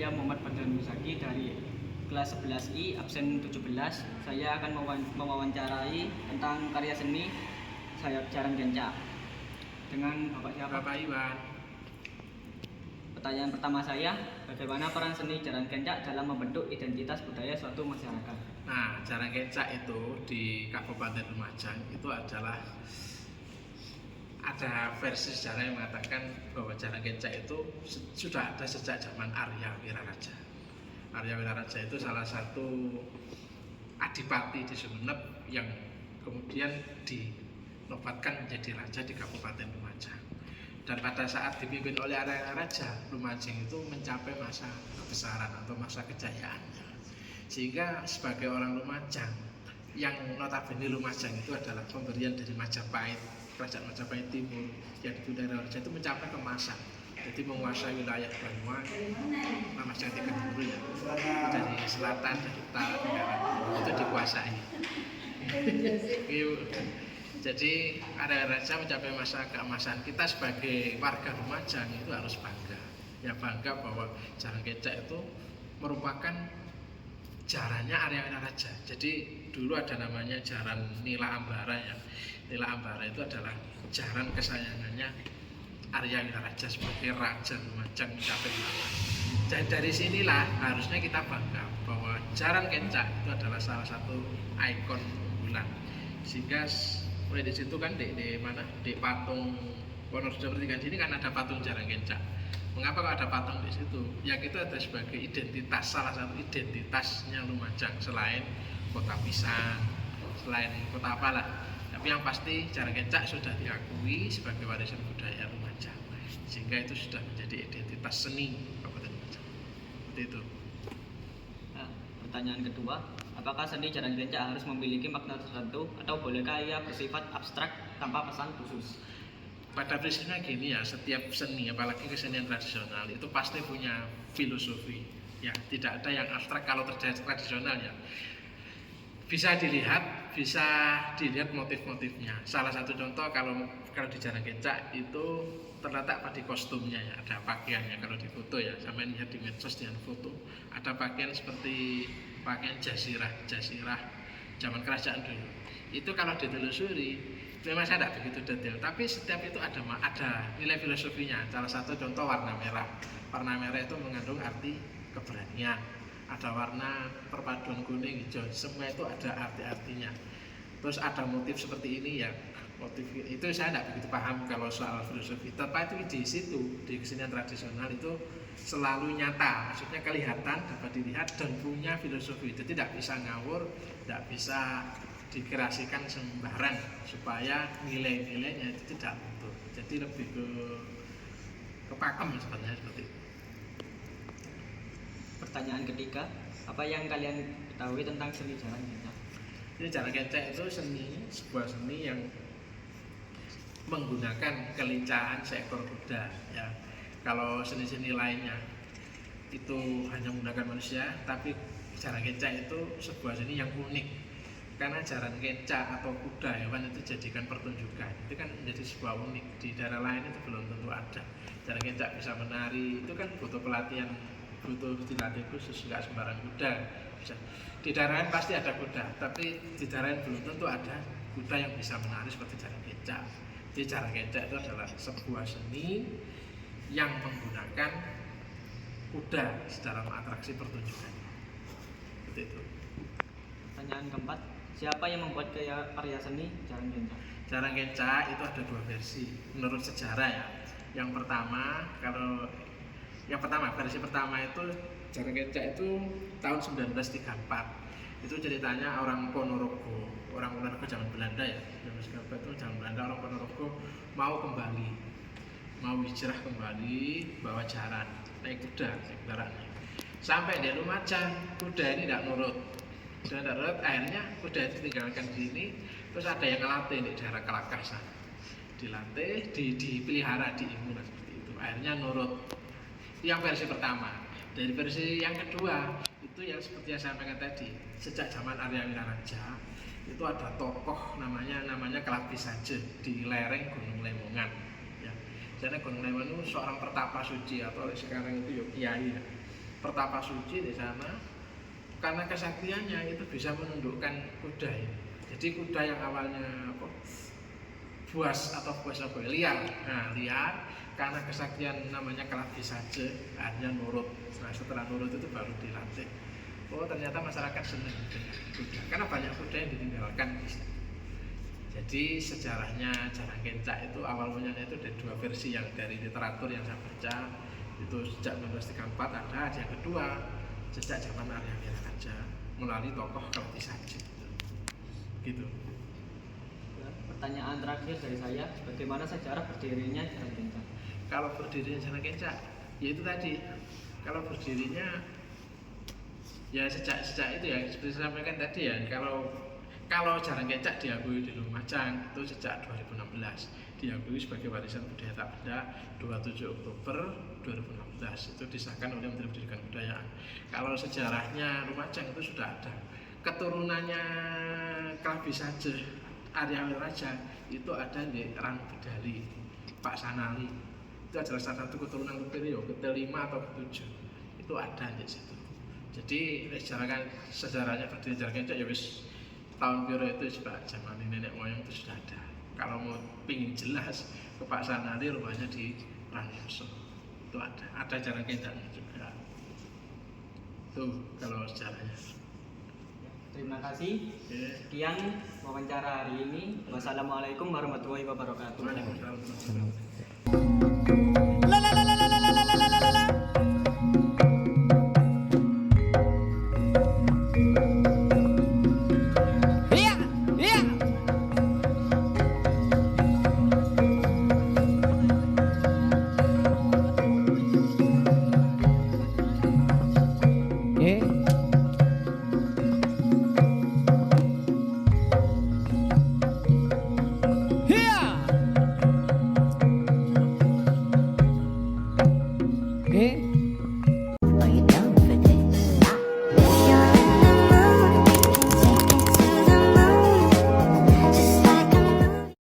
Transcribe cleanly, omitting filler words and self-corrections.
saya Muhammad Fadlan Musaki dari kelas 11I absen 17. Saya akan mewawancarai tentang karya seni Sayap Jaran Kencak dengan Bapak siapa? Bapak Iwan. Pertanyaan pertama saya, bagaimana peran seni Jaran Kencak dalam membentuk identitas budaya suatu masyarakat? Nah, Jaran Kencak itu di Kabupaten Lumajang itu adalah ada versi sejarah yang mengatakan bahwa Jaran Kencak itu sudah ada sejak zaman Arya Wiraraja. Arya Wiraraja itu salah satu adipati di Sumenep yang kemudian dinobatkan menjadi raja di Kabupaten Lumajang. Dan pada saat dipimpin oleh Arya Wiraraja, Lumajang itu mencapai masa kebesaran atau masa kejayaannya. Sehingga sebagai orang Lumajang, yang notabene Lumajang itu adalah pemberian dari Majapahit, Kerajaan Majapahit Timur yang dipimpin Arya Wiraraja itu mencapai kemasan. Jadi menguasai wilayah Banyuwangi, Mas Jati Keduru ya, dari selatan, dari utara, tenggara itu dikuasai. Jadi Arya Wiraraja mencapai masa keemasan. Kita sebagai warga Lumajang itu harus bangga. Ya bangga bahwa Jaran Kencak itu merupakan jarannya Arya Wiraraja. Jadi dulu ada namanya Jaran Nila Ambara ya. Nila Ambara itu adalah jaran kesayangannya Arya Wiraraja sebagai Raja Lumajang mencapai wilayah. Dan dari sinilah harusnya kita bangga bahwa Jaran Kencak itu adalah salah satu ikon unggulan. Sehingga mulai di situ kan di mana di patung Wonorejo Pertigaan sini kan ada patung Jaran Kencak. Mengapa kok ada patung di situ? Ya itu ada sebagai identitas, salah satu identitasnya Lumajang selain kota pisang, selain kota apalah. Tapi yang pasti Jaran Kencak sudah diakui sebagai warisan budaya Lumajang, sehingga itu sudah menjadi identitas seni Kabupaten Lumajang. Seperti itu. Nah, pertanyaan kedua, apakah seni Jaran Kencak harus memiliki makna tertentu atau bolehkah ia bersifat abstrak tanpa pesan khusus? Pada prinsipnya gini ya, setiap seni, apalagi kesenian tradisional itu pasti punya filosofi. Ya, tidak ada yang abstrak kalau terjadi tradisional ya. Bisa dilihat motif-motifnya. Salah satu contoh kalau di Jaran Kencak itu terletak pada kostumnya ya, ada pakaiannya kalau di foto ya, sampai lihat di medsos dengan foto, ada pakaian seperti pakaian jasirah zaman kerajaan dulu. Itu kalau ditelusuri memang saya tidak begitu detail, tapi setiap itu ada nilai filosofinya. Salah satu contoh warna merah. Warna merah itu mengandung arti keberanian. Ada warna perpaduan kuning hijau, semua itu ada arti-artinya. Terus ada motif seperti ini ya, motif itu saya tidak begitu paham kalau soal filosofi. Tapi di situ di kesenian tradisional itu selalu nyata, maksudnya kelihatan, dapat dilihat dan punya filosofi. Jadi tidak bisa ngawur, tidak bisa dikreasikan sembarang supaya nilai-nilainya itu tidak luntur. Jadi lebih ke pakem sebenarnya seperti itu. Pertanyaan ketiga, apa yang kalian ketahui tentang seni Jaran Kencak? Ini Jaran Kencak itu sebuah seni yang menggunakan kelincahan seekor kuda ya. Kalau seni-seni lainnya itu hanya menggunakan manusia, tapi Jaran Kencak itu sebuah seni yang unik. Karena Jaran Kencak atau kuda hewan itu jadikan pertunjukan, itu kan menjadi sebuah unik. Di daerah lain itu belum tentu ada. Jaran Kencak bisa menari, itu kan butuh pelatihan, butuh dilatih khusus, nggak sembarang kuda bisa. Di daerah lain pasti ada kuda, tapi di daerah lain belum tentu ada kuda yang bisa menari seperti Jaran Kencak. Jadi Jaran Kencak itu adalah sebuah seni yang menggunakan kuda dalam atraksi pertunjukan. Seperti itu. Pertanyaan keempat, siapa yang membuat karya seni Jaran Kencak? Jaran Kencak itu ada dua versi menurut sejarah ya. Yang pertama versi pertama itu Jaran Kencak itu tahun 1934. Itu ceritanya orang Ponorogo zaman Belanda ya. Zaman Belanda orang Ponorogo mau hijrah kembali bawa jaran, naik kuda kendaraannya. Sampai di Lumajang, kuda ini tidak nurut. Akhirnya kuda itu ditinggalkan di sini. Terus ada yang ngelatih di daerah Kelakah sana, dilatih, dipelihara, diimun seperti itu. Akhirnya nurut. Itu yang versi pertama. Dari versi yang kedua itu yang seperti yang saya sampaikan tadi, sejak zaman Arya Wiraraja itu ada tokoh namanya Kelati Saje di lereng Gunung Lemongan. Ya. Jadi Gunung Lemongan itu seorang pertapa suci atau sekarang itu kiai ya. pertapa suci di sana. Karena kesaktiannya itu bisa menundukkan kuda ini. Jadi kuda yang awalnya buas atau liar, nah liar karena kesaktian namanya keladi saja, hanya nurut. Nah, setelah nurut itu baru dilatih. Oh ternyata masyarakat senang dengan kuda, karena banyak kuda yang ditinggalkan. Jadi sejarahnya Jarang Kencak itu awal mulanya itu ada dua versi, yang dari literatur yang saya baca itu sejak 1934 ada, yang kedua sejak zaman Arya Wiraraja melalui tokoh Keladi Saja gitu. Pertanyaan terakhir dari saya, bagaimana sejarah berdirinya Jarang Kencak? Kalau berdirinya Jarang Kencak, ya itu tadi. Kalau berdirinya ya sejak itu ya seperti saya sampaikan tadi ya, kalau Jarang Kencak diakui di Lumajang itu sejak 2016, diakui sebagai warisan budaya tak benda 27 Oktober 2016, itu disahkan oleh Menteri Pendidikan dan Kebudayaan. Kalau sejarahnya Lumajang itu sudah ada keturunannya Keladi Saja, Arya Wiraraja itu ada di Rangbedali, Pak Sanali itu adalah salah satu keturunan Kepirio, kelima atau ketujuh itu ada di situ. Jadi sejarahnya berdiri Jarang Kencak ya wis tahun piro itu coba zaman nenek moyang itu sudah ada. Kalau mau pingin jelas ke Pak Sanali rumahnya di Ranyoso itu ada Jarang Kencaknya juga. Tuh kalau sejarahnya. Terima kasih. Sekian wawancara hari ini. Wassalamualaikum warahmatullahi wabarakatuh. Waalaikumsalam. Okay.